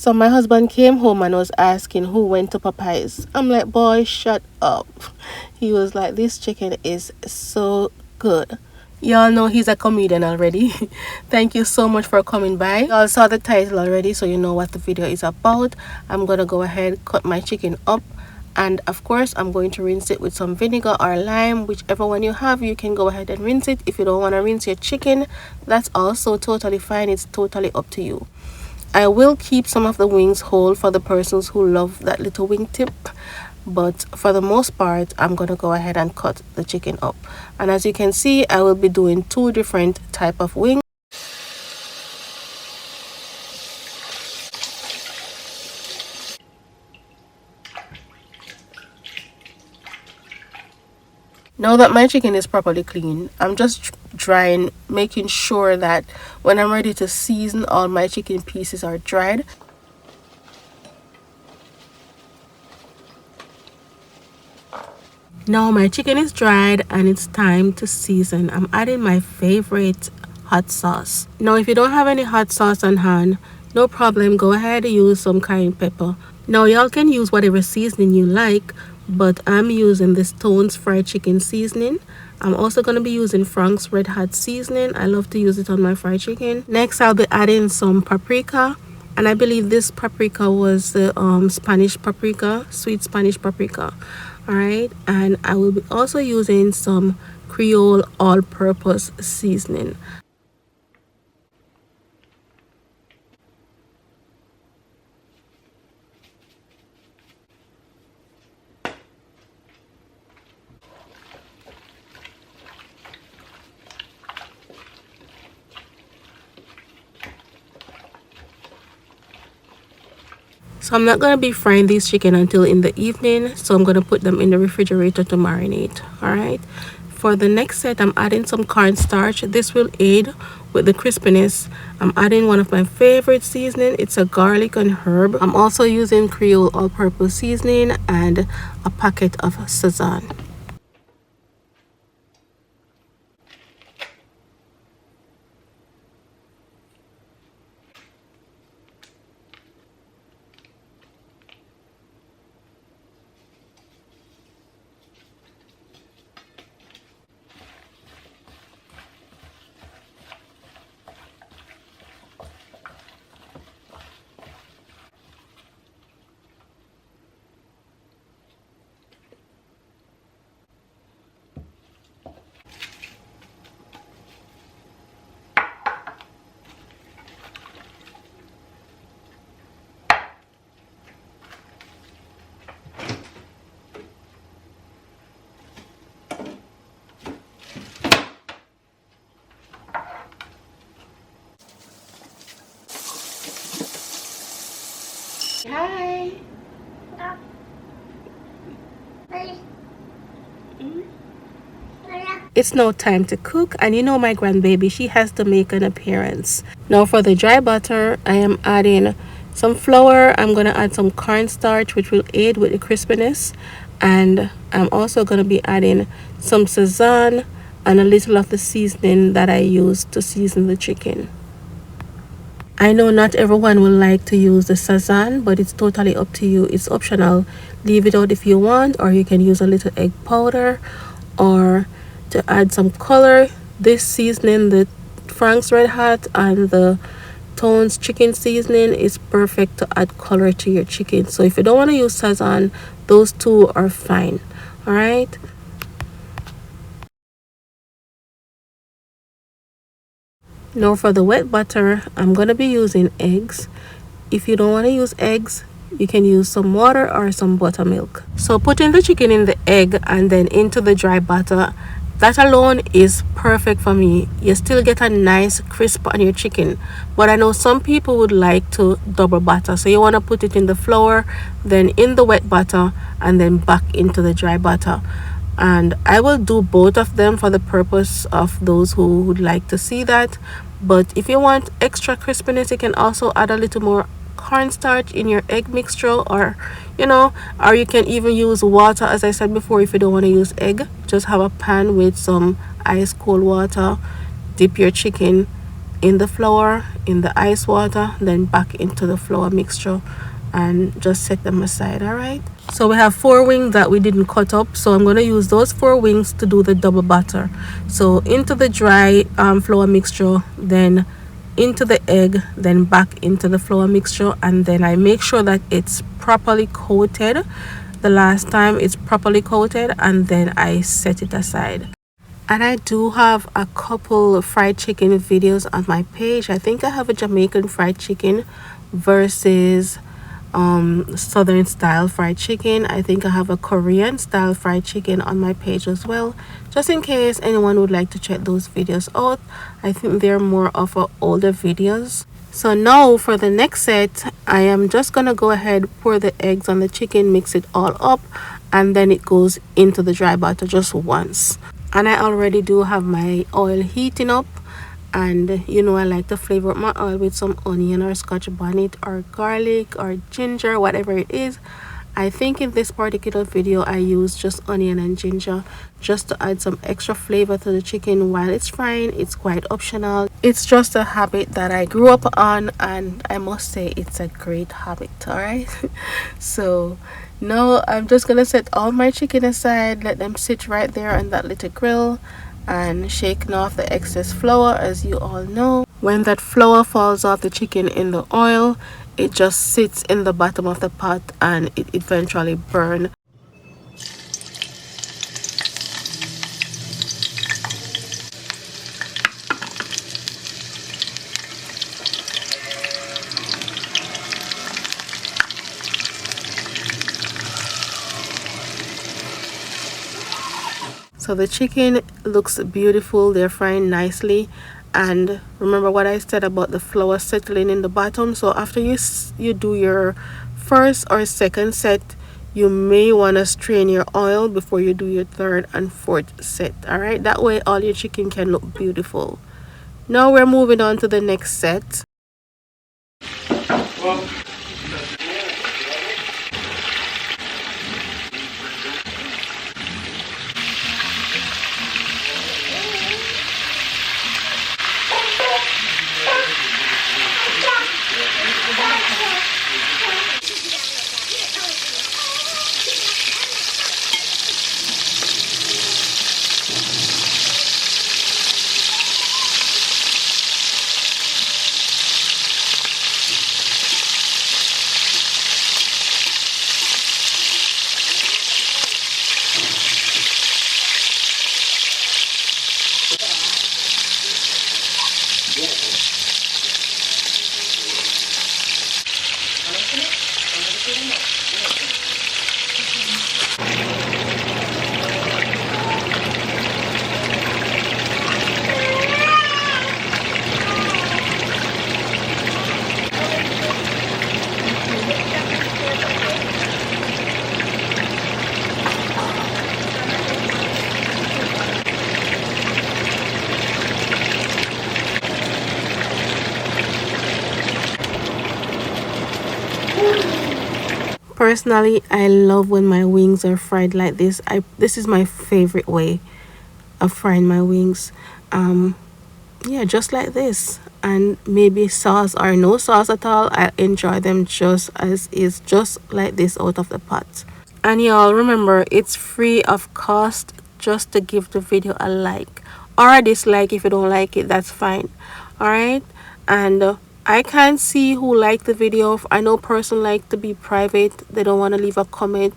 So my husband came home and was asking who went to Popeyes. I'm like, boy, shut up. He was like, this chicken is so good. Y'all know he's a comedian already. Thank you so much for coming by. Y'all saw the title already, so you know what the video is about. I'm gonna go ahead, cut my chicken up, and of course I'm going to rinse it with some vinegar or lime, whichever one you have. You can go ahead and rinse it. If you don't want to rinse your chicken, that's also totally fine. It's totally up to you. I will keep some of the wings whole for the persons who love that little wing tip, but for the most part I'm gonna go ahead and cut the chicken up. And as you can see, I will be doing two different type of wings. Now that my chicken is properly clean, I'm just drying, making sure that when I'm ready to season, all my chicken pieces are dried. Now my chicken is dried and it's time to season. I'm adding my favorite hot sauce. Now if you don't have any hot sauce on hand, no problem, go ahead and use some cayenne pepper. Now y'all can use whatever seasoning you like, but I'm using this Stone's fried chicken seasoning. I'm also going to be using Frank's red hot seasoning. I love to use it on my fried chicken. Next I'll be adding some paprika, and I believe this paprika was the Spanish paprika, sweet Spanish paprika. Alright, and I will be also using some Creole all-purpose seasoning. So I'm not going to be frying these chicken until in the evening, so I'm going to put them in the refrigerator to marinate. Alright, for the next set I'm adding some cornstarch. This will aid with the crispiness. I'm adding one of my favorite seasoning. It's a garlic and herb. I'm also using Creole all-purpose seasoning and a packet of Sazon. Hi. It's now time to cook, and you know my grandbaby, she has to make an appearance. Now for the dry butter, I am adding some flour. I'm going to add some cornstarch, which will aid with the crispiness, and I'm also going to be adding some Sazon and a little of the seasoning that I use to season the chicken. I know not everyone will like to use the Sazon, but it's totally up to you. It's optional. Leave it out if you want, or you can use a little egg powder, or to add some color. This seasoning, the Frank's Red Hot and the Tones chicken seasoning, is perfect to add color to your chicken. So if you don't want to use Sazon, those two are fine. Alright. Now for the wet butter, I'm going to be using eggs. If you don't want to use eggs, you can use some water or some buttermilk. So putting the chicken in the egg and then into the dry butter, that alone is perfect for me. You still get a nice crisp on your chicken, but I know some people would like to double butter. So you want to put it in the flour, then in the wet butter, and then back into the dry butter. And I will do both of them for the purpose of those who would like to see that. But if you want extra crispiness, you can also add a little more cornstarch in your egg mixture, or or you can even use water. As I said before, if you don't want to use egg, just have a pan with some ice cold water, dip your chicken in the flour, in the ice water, then back into the flour mixture, and just set them aside. All right, so we have 4 wings that we didn't cut up, so I'm going to use those 4 wings to do the double batter. So into the dry flour mixture, then into the egg, then back into the flour mixture, and then I make sure that it's properly coated. The last time it's properly coated, and then I set it aside. And I do have a couple of fried chicken videos on my page. I think I have a Jamaican fried chicken versus southern style fried chicken. I think I have a Korean style fried chicken on my page as well, just in case anyone would like to check those videos out. I think they're more of older videos. So now for the next set, I am just gonna go ahead, pour the eggs on the chicken, mix it all up, and then it goes into the dry batter just once. And I already do have my oil heating up, and you know I like to flavor up my oil with some onion or scotch bonnet or garlic or ginger, whatever it is. I think in this particular video I use just onion and ginger just to add some extra flavor to the chicken while it's frying. It's quite optional. It's just a habit that I grew up on, and I must say it's a great habit. All right. So now I'm just gonna set all my chicken aside, let them sit right there on that little grill, and shaking off the excess flour. As you all know, when that flour falls off the chicken in the oil, it just sits in the bottom of the pot and it eventually burns. So the chicken looks beautiful, they're frying nicely. And remember what I said about the flour settling in the bottom. So after you do your first or second set, you may want to strain your oil before you do your third and fourth set. All right, that way all your chicken can look beautiful. Now we're moving on to the next set. Personally, I love when my wings are fried like this. This is my favorite way of frying my wings. Yeah, just like this, and maybe sauce or no sauce at all. I enjoy them just as is, just like this out of the pot. And y'all remember, it's free of cost just to give the video a like or a dislike. If you don't like it, that's fine. All right. And I can't see who liked the video. I know person like to be private, they don't want to leave a comment.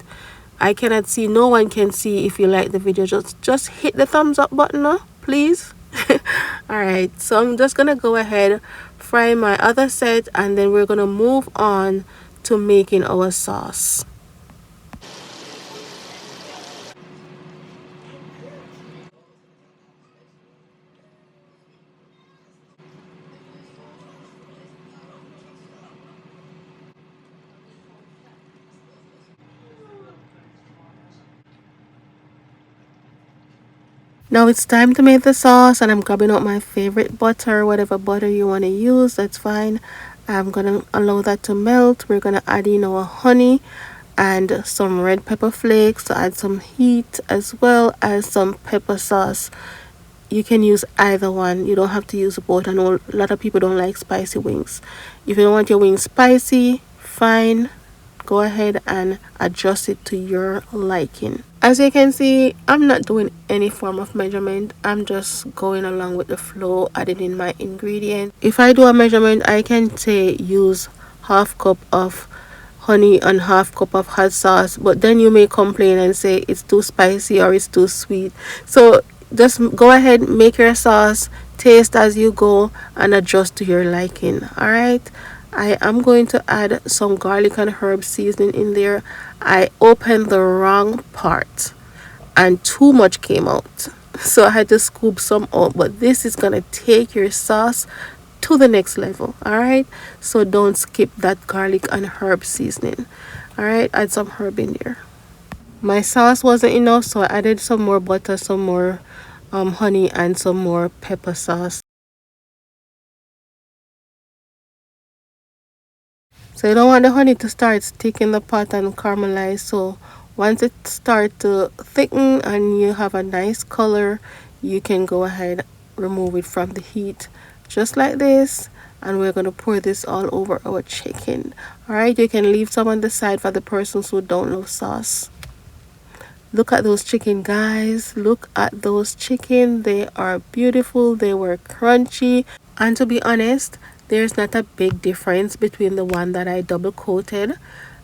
I cannot see, no one can see if you like the video. Just hit the thumbs up button, please. All right, so I'm just gonna go ahead, fry my other set, and then we're gonna move on to making our sauce. Now it's time to make the sauce, and I'm grabbing out my favorite butter, whatever butter you want to use, that's fine. I'm gonna allow that to melt. We're gonna add in our honey and some red pepper flakes to add some heat, as well as some pepper sauce. you can use either one. You don't have to use both. I know a lot of people don't like spicy wings. If you don't want your wings spicy, fine, go ahead and adjust it to your liking. As you can see, I'm not doing any form of measurement. I'm just going along with the flow, adding in my ingredients. If I do a measurement, I can say use half cup of honey and half cup of hot sauce, but then you may complain and say it's too spicy or it's too sweet. So just go ahead, make your sauce, taste as you go, and adjust to your liking. All right, I am going to add some garlic and herb seasoning in there. I opened the wrong part and too much came out, so I had to scoop some out, but this is gonna take your sauce to the next level. All right, so don't skip that garlic and herb seasoning. All right, add some herb in there. My sauce wasn't enough, so I added some more butter, some more honey, and some more pepper sauce. So you don't want the honey to start stick in the pot and caramelize. So once it starts to thicken and you have a nice color, you can go ahead, remove it from the heat just like this. And we're going to pour this all over our chicken. All right, you can leave some on the side for the persons who don't love sauce. Look at those chicken, guys. Look at those chicken. They are beautiful. They were crunchy. And to be honest, there's not a big difference between the one that I double coated.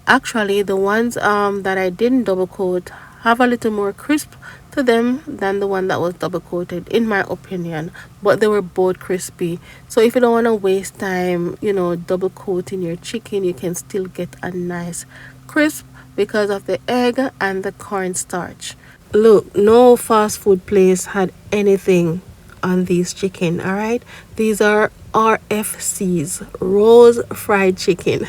Actually, the ones that I didn't double coat have a little more crisp to them than the one that was double coated, in my opinion. But they were both crispy. So if you don't want to waste time, double coating your chicken, you can still get a nice crisp because of the egg and the cornstarch. Look, no fast food place had anything on these chicken. All right, these are RFCs, Rose Fried Chicken.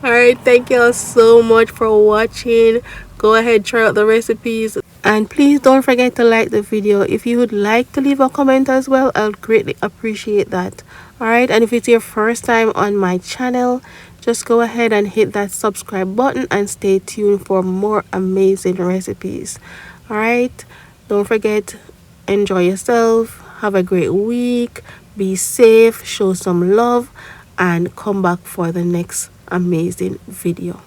All right, thank you all so much for watching. Go ahead, try out the recipes, and please don't forget to like the video. If you would like to leave a comment as well, I'll greatly appreciate that. All right, and if it's your first time on my channel, just go ahead and hit that subscribe button and stay tuned for more amazing recipes. All right, don't forget, enjoy yourself, have a great week, be safe, show some love, and come back for the next amazing video.